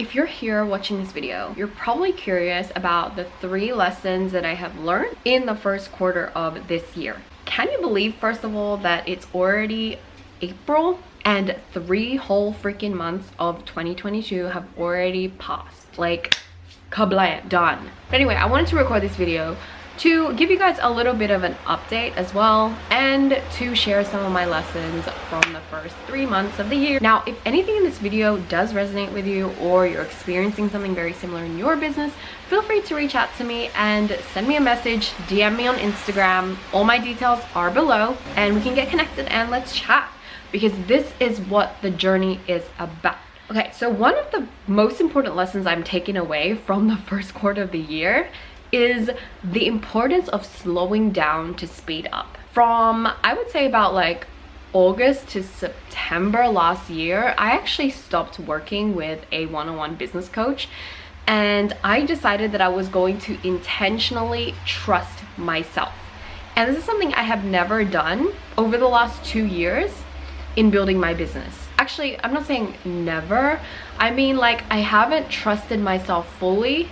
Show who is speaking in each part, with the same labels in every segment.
Speaker 1: If you're here watching this video, you're probably curious about the 3 lessons that I have learned in the first quarter of this year. Can you believe, first of all, that it's already April and 3 whole freaking months of 2022 have already passed? Like, kablam, done. But anyway, I wanted to record this video to give you guys a little bit of an update as well, and to share some of my lessons from the first 3 months of the year. Now, if anything in this video does resonate with you, or you're experiencing something very similar in your business, feel free to reach out to me and send me a message, DM me on Instagram. All my details are below, and we can get connected and let's chat, because this is what the journey is about. Okay, so one of the most important lessons I'm taking away from the first quarter of the year is the importance of slowing down to speed up. From, I would say, about like August to September last year, I actually stopped working with a one-on-one business coach, and I decided that I was going to intentionally trust myself. And this is something I have never done over the last 2 years in building my business. Actually, I'm not saying never. I mean, like, I haven't trusted myself fully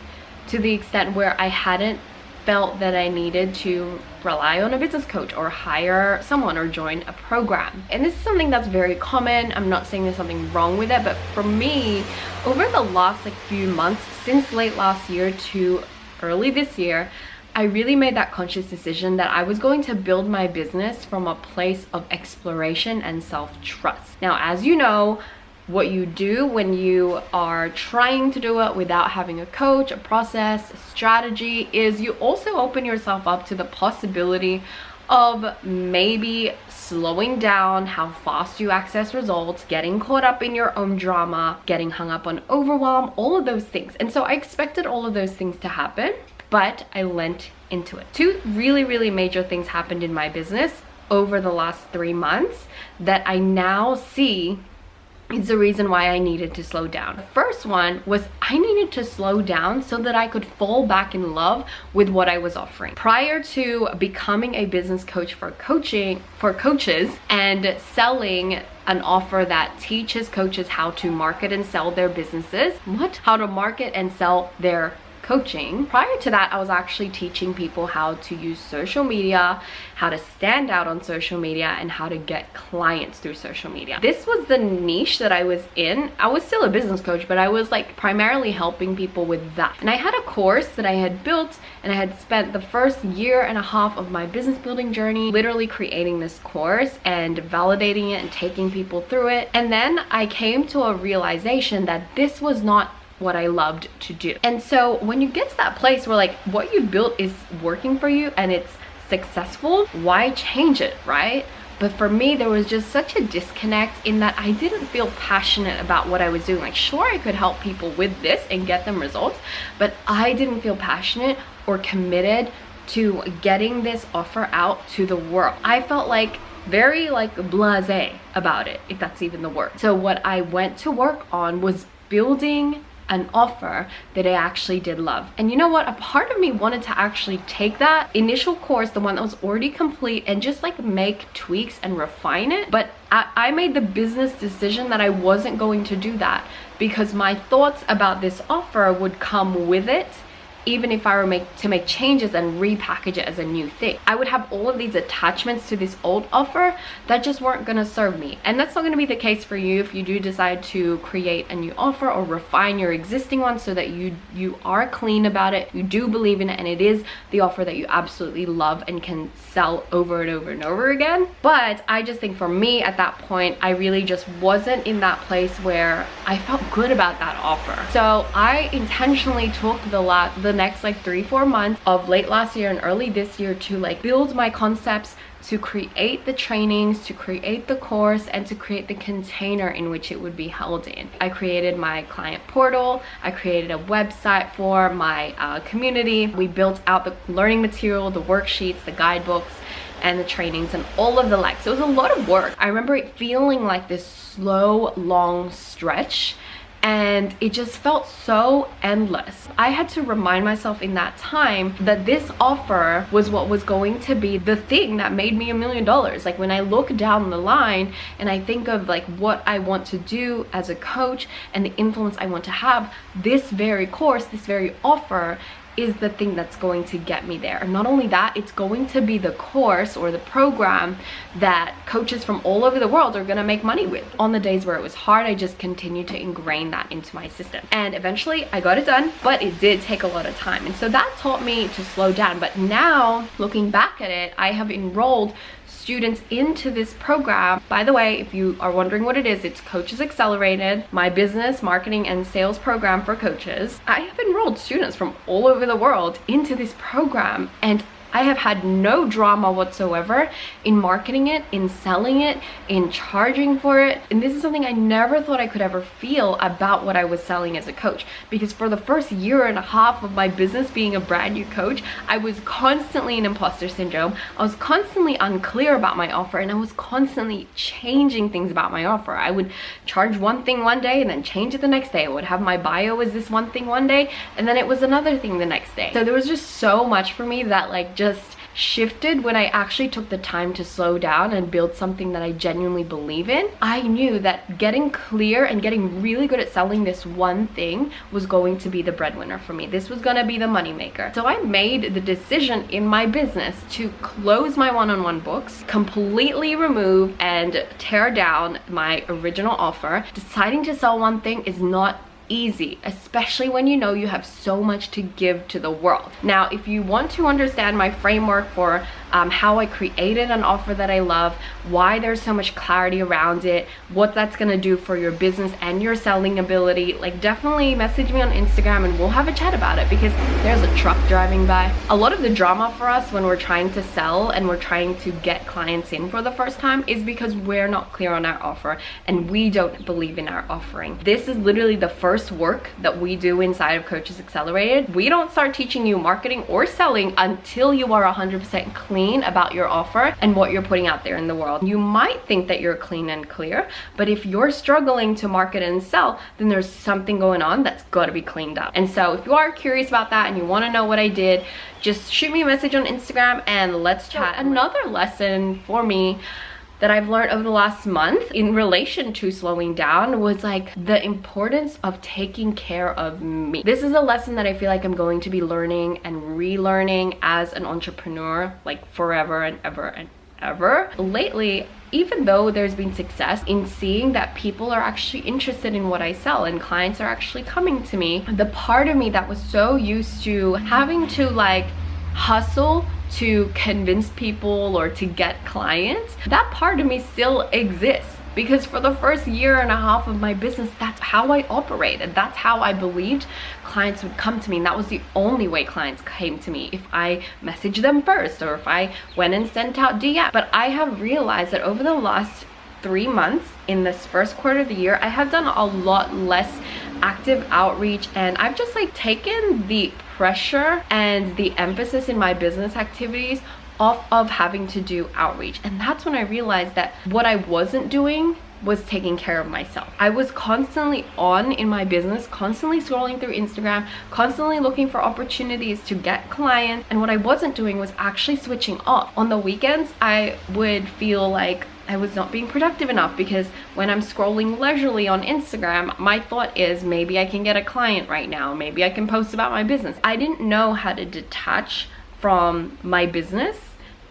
Speaker 1: to the extent where I hadn't felt that I needed to rely on a business coach or hire someone or join a program. And this is something that's very common. I'm not saying there's something wrong with it, but for me, over the last few months, since late last year to early this year, I really made that conscious decision that I was going to build my business from a place of exploration and self-trust. Now, as you know, what you do when you are trying to do it without having a coach, a process, a strategy, is you also open yourself up to the possibility of maybe slowing down how fast you access results, getting caught up in your own drama, getting hung up on overwhelm, all of those things. And so I expected all of those things to happen, but I lent into it. 2 really major things happened in my business over the last 3 months that I now see is the reason why I needed to slow down. The first one was I needed to slow down so that I could fall back in love with what I was offering. Prior to becoming a business coach for coaches and selling an offer that teaches coaches how to market and sell their businesses, how to market and sell their coaching. Prior to that, I was actually teaching people how to use social media, how to stand out on social media, and how to get clients through social media. This was the niche that I was in. I was still a business coach, but I was like primarily helping people with that. And I had a course that I had built, and I had spent the first 1.5 years of my business building journey literally creating this course and validating it and taking people through it. And then I came to a realization that this was not what I loved to do. And so when you get to that place where like what you've built is working for you and it's successful, why change it, right? But for me, there was just such a disconnect in that I didn't feel passionate about what I was doing. Like, sure, I could help people with this and get them results, but I didn't feel passionate or committed to getting this offer out to the world. I felt like very like blasé about it, if that's even the word. So what I went to work on was building an offer that I actually did love. And you know what? A part of me wanted to actually take that initial course, the one that was already complete, and just like make tweaks and refine it. But I made the business decision that I wasn't going to do that, because my thoughts about this offer would come with it, even if I were to make changes and repackage it as a new thing. I would have all of these attachments to this old offer that just weren't gonna serve me. And that's not gonna be the case for you if you do decide to create a new offer or refine your existing one so that you are clean about it, you do believe in it, and it is the offer that you absolutely love and can sell over and over and over again. But I just think for me at that point, I really just wasn't in that place where I felt good about that offer. So I intentionally took the next like 3-4 months of late last year and early this year to like build my concepts, to create the trainings, to create the course, and to create the container in which it would be held in. I created my client portal, I created a website for my community. We built out the learning material, the worksheets, the guidebooks, and the trainings, and all of the So it was a lot of work. I remember it feeling like this slow, long stretch and it just felt so endless. I had to remind myself in that time that this offer was what was going to be the thing that made me $1 million. Like when I look down the line and I think of like what I want to do as a coach and the influence I want to have, this very course, this very offer is the thing that's going to get me there. And not only that, it's going to be the course or the program that coaches from all over the world are gonna make money with. On the days where it was hard, I just continued to ingrain that into my system. And eventually I got it done, but it did take a lot of time. And so that taught me to slow down. But now, looking back at it, I have enrolled students into this program. By the way, if you are wondering what it is, it's Coaches Accelerated, my business, marketing, and sales program for coaches. I have enrolled students from all over the world into this program, and I have had no drama whatsoever in marketing it, in selling it, in charging for it. And this is something I never thought I could ever feel about what I was selling as a coach. Because for the first 1.5 years of my business being a brand new coach, I was constantly in imposter syndrome. I was constantly unclear about my offer, and I was constantly changing things about my offer. I would charge one thing one day and then change it the next day. I would have my bio as this one thing one day, and then it was another thing the next day. So there was just so much for me that like just shifted when I actually took the time to slow down and build something that I genuinely believe in. I knew that getting clear and getting really good at selling this one thing was going to be the breadwinner for me. This was going to be the moneymaker. So I made the decision in my business to close my one-on-one books, completely remove and tear down my original offer. Deciding to sell one thing is not easy, especially when you know you have so much to give to the world. Now, if you want to understand my framework for how I created an offer that I love, why there's so much clarity around it, what that's gonna do for your business and your selling ability, like definitely message me on Instagram and we'll have a chat about it, because there's a truck driving by. A lot of the drama for us when we're trying to sell and we're trying to get clients in for the first time is because we're not clear on our offer and we don't believe in our offering. This is literally the first work that we do inside of Coaches Accelerated. We don't start teaching you marketing or selling until you are 100% clean about your offer and what you're putting out there in the world. You might think that you're clean and clear, but if you're struggling to market and sell, then there's something going on that's got to be cleaned up. And so if you are curious about that and you want to know what I did, just shoot me a message on Instagram and let's chat. So another lesson for me that I've learned over the last month in relation to slowing down was like the importance of taking care of me. This is a lesson that I feel like I'm going to be learning and relearning as an entrepreneur, like forever and ever and ever. Lately, even though there's been success in seeing that people are actually interested in what I sell and clients are actually coming to me, the part of me that was so used to having to like hustle to convince people or to get clients, that part of me still exists. Because for the first 1.5 years of my business, that's how I operated. That's how I believed clients would come to me. And that was the only way clients came to me, if I messaged them first or if I went and sent out DM. But I have realized that over the last 3 months in this first quarter of the year, I have done a lot less active outreach, and I've just like taken the pressure and the emphasis in my business activities off of having to do outreach. And that's when I realized that what I wasn't doing was taking care of myself. I was constantly on in my business, constantly scrolling through Instagram, constantly looking for opportunities to get clients, and what I wasn't doing was actually switching off. On the weekends, I would feel like I was not being productive enough, because when I'm scrolling leisurely on Instagram, my thought is maybe I can get a client right now, maybe I can post about my business. I didn't know how to detach from my business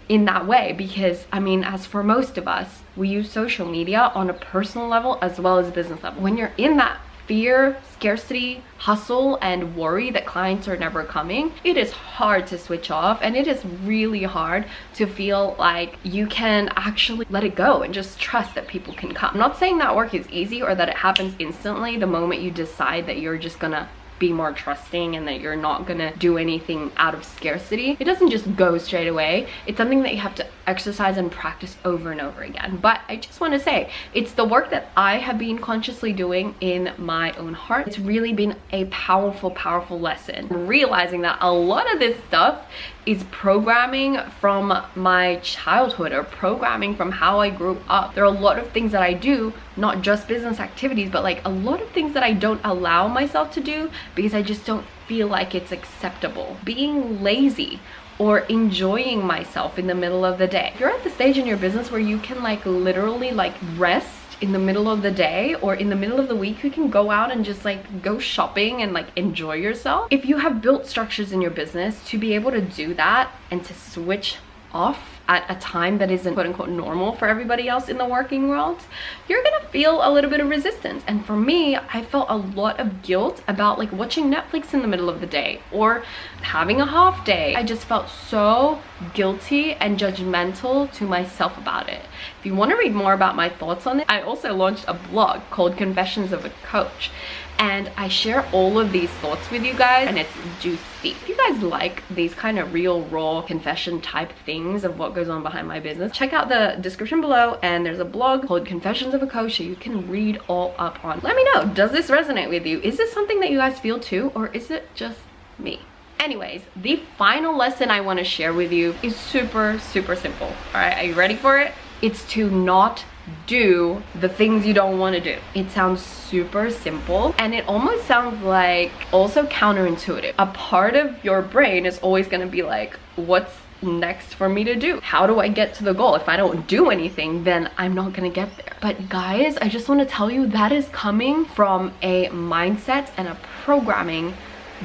Speaker 1: in that way, because I mean, as for most of us, we use social media on a personal level as well as a business level. When you're in that fear, scarcity, hustle, and worry that clients are never coming, it is hard to switch off, and it is really hard to feel like you can actually let it go and just trust that people can come. I'm not saying that work is easy or that it happens instantly the moment you decide that you're just gonna be more trusting and that you're not gonna do anything out of scarcity. It doesn't just go straight away. It's something that you have to exercise and practice over and over again. But I just want to say, it's the work that I have been consciously doing in my own heart. It's really been a powerful, powerful lesson. Realizing that a lot of this stuff is programming from my childhood or programming from how I grew up. There are a lot of things that I do not just business activities, but like a lot of things that I don't allow myself to do because I just don't feel like it's acceptable. Being lazy or enjoying myself in the middle of the day. If you're at the stage in your business where you can like literally like rest in the middle of the day or in the middle of the week, you can go out and just like go shopping and like enjoy yourself. If you have built structures in your business to be able to do that and to switch off at a time that isn't quote unquote normal for everybody else in the working world, you're gonna feel a little bit of resistance. And for me, I felt a lot of guilt about like watching Netflix in the middle of the day or having a half day. I just felt so guilty and judgmental to myself about it. If you want to read more about my thoughts on it, I also launched a blog called Confessions of a Coach, and I share all of these thoughts with you guys, and it's juicy. If you guys like these kind of real, raw confession type things of what goes on behind my business, check out the description below, and there's a blog called Confessions of a Coach that you can read all up on. Let me know, does this resonate with you? Is this something that you guys feel too, or is it just me? Anyways, the final lesson I want to share with you is super simple. All right, are you ready for it? It's to not do the things you don't want to do. It sounds super simple, and it almost sounds like also counterintuitive. A part of your brain is always going to be like, what's next for me to do? How do I get to the goal? If I don't do anything, then I'm not gonna get there. But guys, I just want to tell you that is coming from a mindset and a programming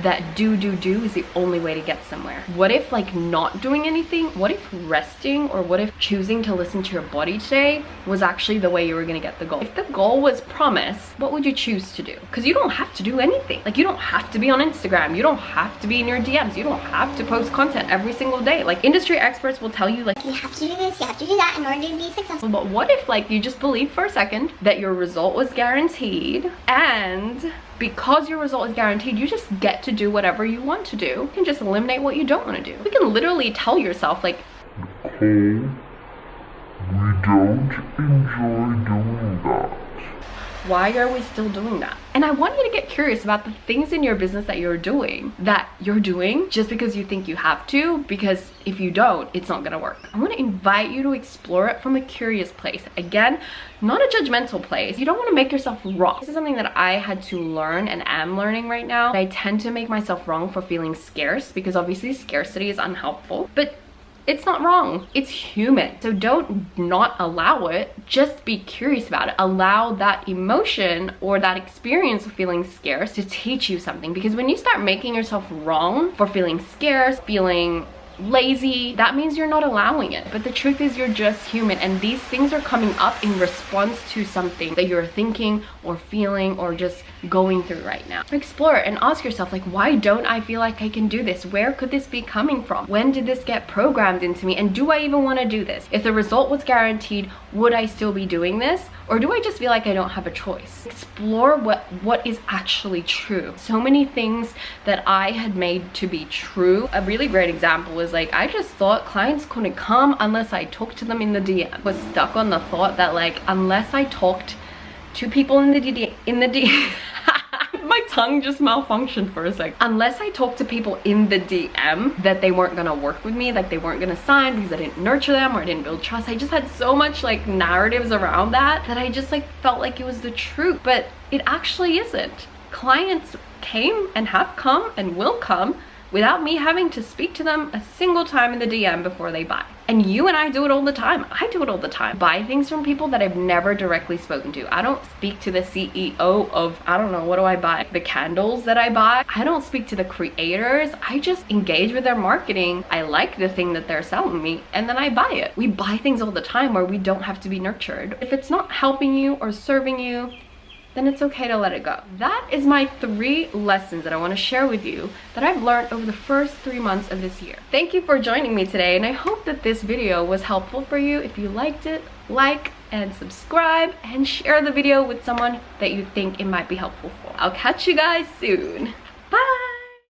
Speaker 1: that do is the only way to get somewhere. What if like not doing anything? What if resting, or what if choosing to listen to your body today was actually the way you were gonna get the goal? If the goal was promise, what would you choose to do? Because you don't have to do anything. Like, you don't have to be on Instagram, you don't have to be in your DMs, you don't have to post content every single day. Like, industry experts will tell you like, you have to do this, you have to do that in order to be successful. But what if like you just believed for a second that your result was guaranteed, and because your result is guaranteed, you just get to do whatever you want to do. You can just eliminate what you don't want to do. You can literally tell yourself like,
Speaker 2: we don't enjoy doing that.
Speaker 1: Why are we still doing that? And I want you to get curious about the things in your business that you're doing just because you think you have to, because if you don't, it's not gonna work. I want to invite you to explore it from a curious place. Again, not a judgmental place. You don't want to make yourself wrong. This is something that I had to learn and am learning right now. I tend to make myself wrong for feeling scarce, because obviously scarcity is unhelpful, but it's not wrong. It's human. So don't not allow it. Just be curious about it. Allow that emotion or that experience of feeling scarce to teach you something. Because when you start making yourself wrong for feeling scarce, feeling lazy, that means you're not allowing it. But the truth is, you're just human, and these things are coming up in response to something that you're thinking or feeling or just going through right now. Explore it and ask yourself like, why don't I feel like I can do this? Where could this be coming from? When did this get programmed into me? And do I even want to do this? If the result was guaranteed, would I still be doing this? Or do I just feel like I don't have a choice? Explore what is actually true. So many things that I had made to be true. A really great example is like, I just thought clients couldn't come unless I talked to them in the DM. I was stuck on the thought that like, unless I talked to people in the DM, my tongue just malfunctioned for a sec. Unless I talked to people in the DM, that they weren't gonna work with me, like they weren't gonna sign because I didn't nurture them or I didn't build trust. I just had so much like narratives around that I just like felt like it was the truth, but it actually isn't. Clients came and have come and will come without me having to speak to them a single time in the DM before they buy. And you and I do it all the time. I do it all the time. Buy things from people that I've never directly spoken to. I don't speak to the CEO of, I don't know, what do I buy? The candles that I buy. I don't speak to the creators. I just engage with their marketing. I like the thing that they're selling me, and then I buy it. We buy things all the time where we don't have to be nurtured. If it's not helping you or serving you, then it's okay to let it go. That is my 3 lessons that I want to share with you that I've learned over the first 3 months of this year. Thank you for joining me today, and I hope that this video was helpful for you. If you liked it, like and subscribe and share the video with someone that you think it might be helpful for. I'll catch you guys soon.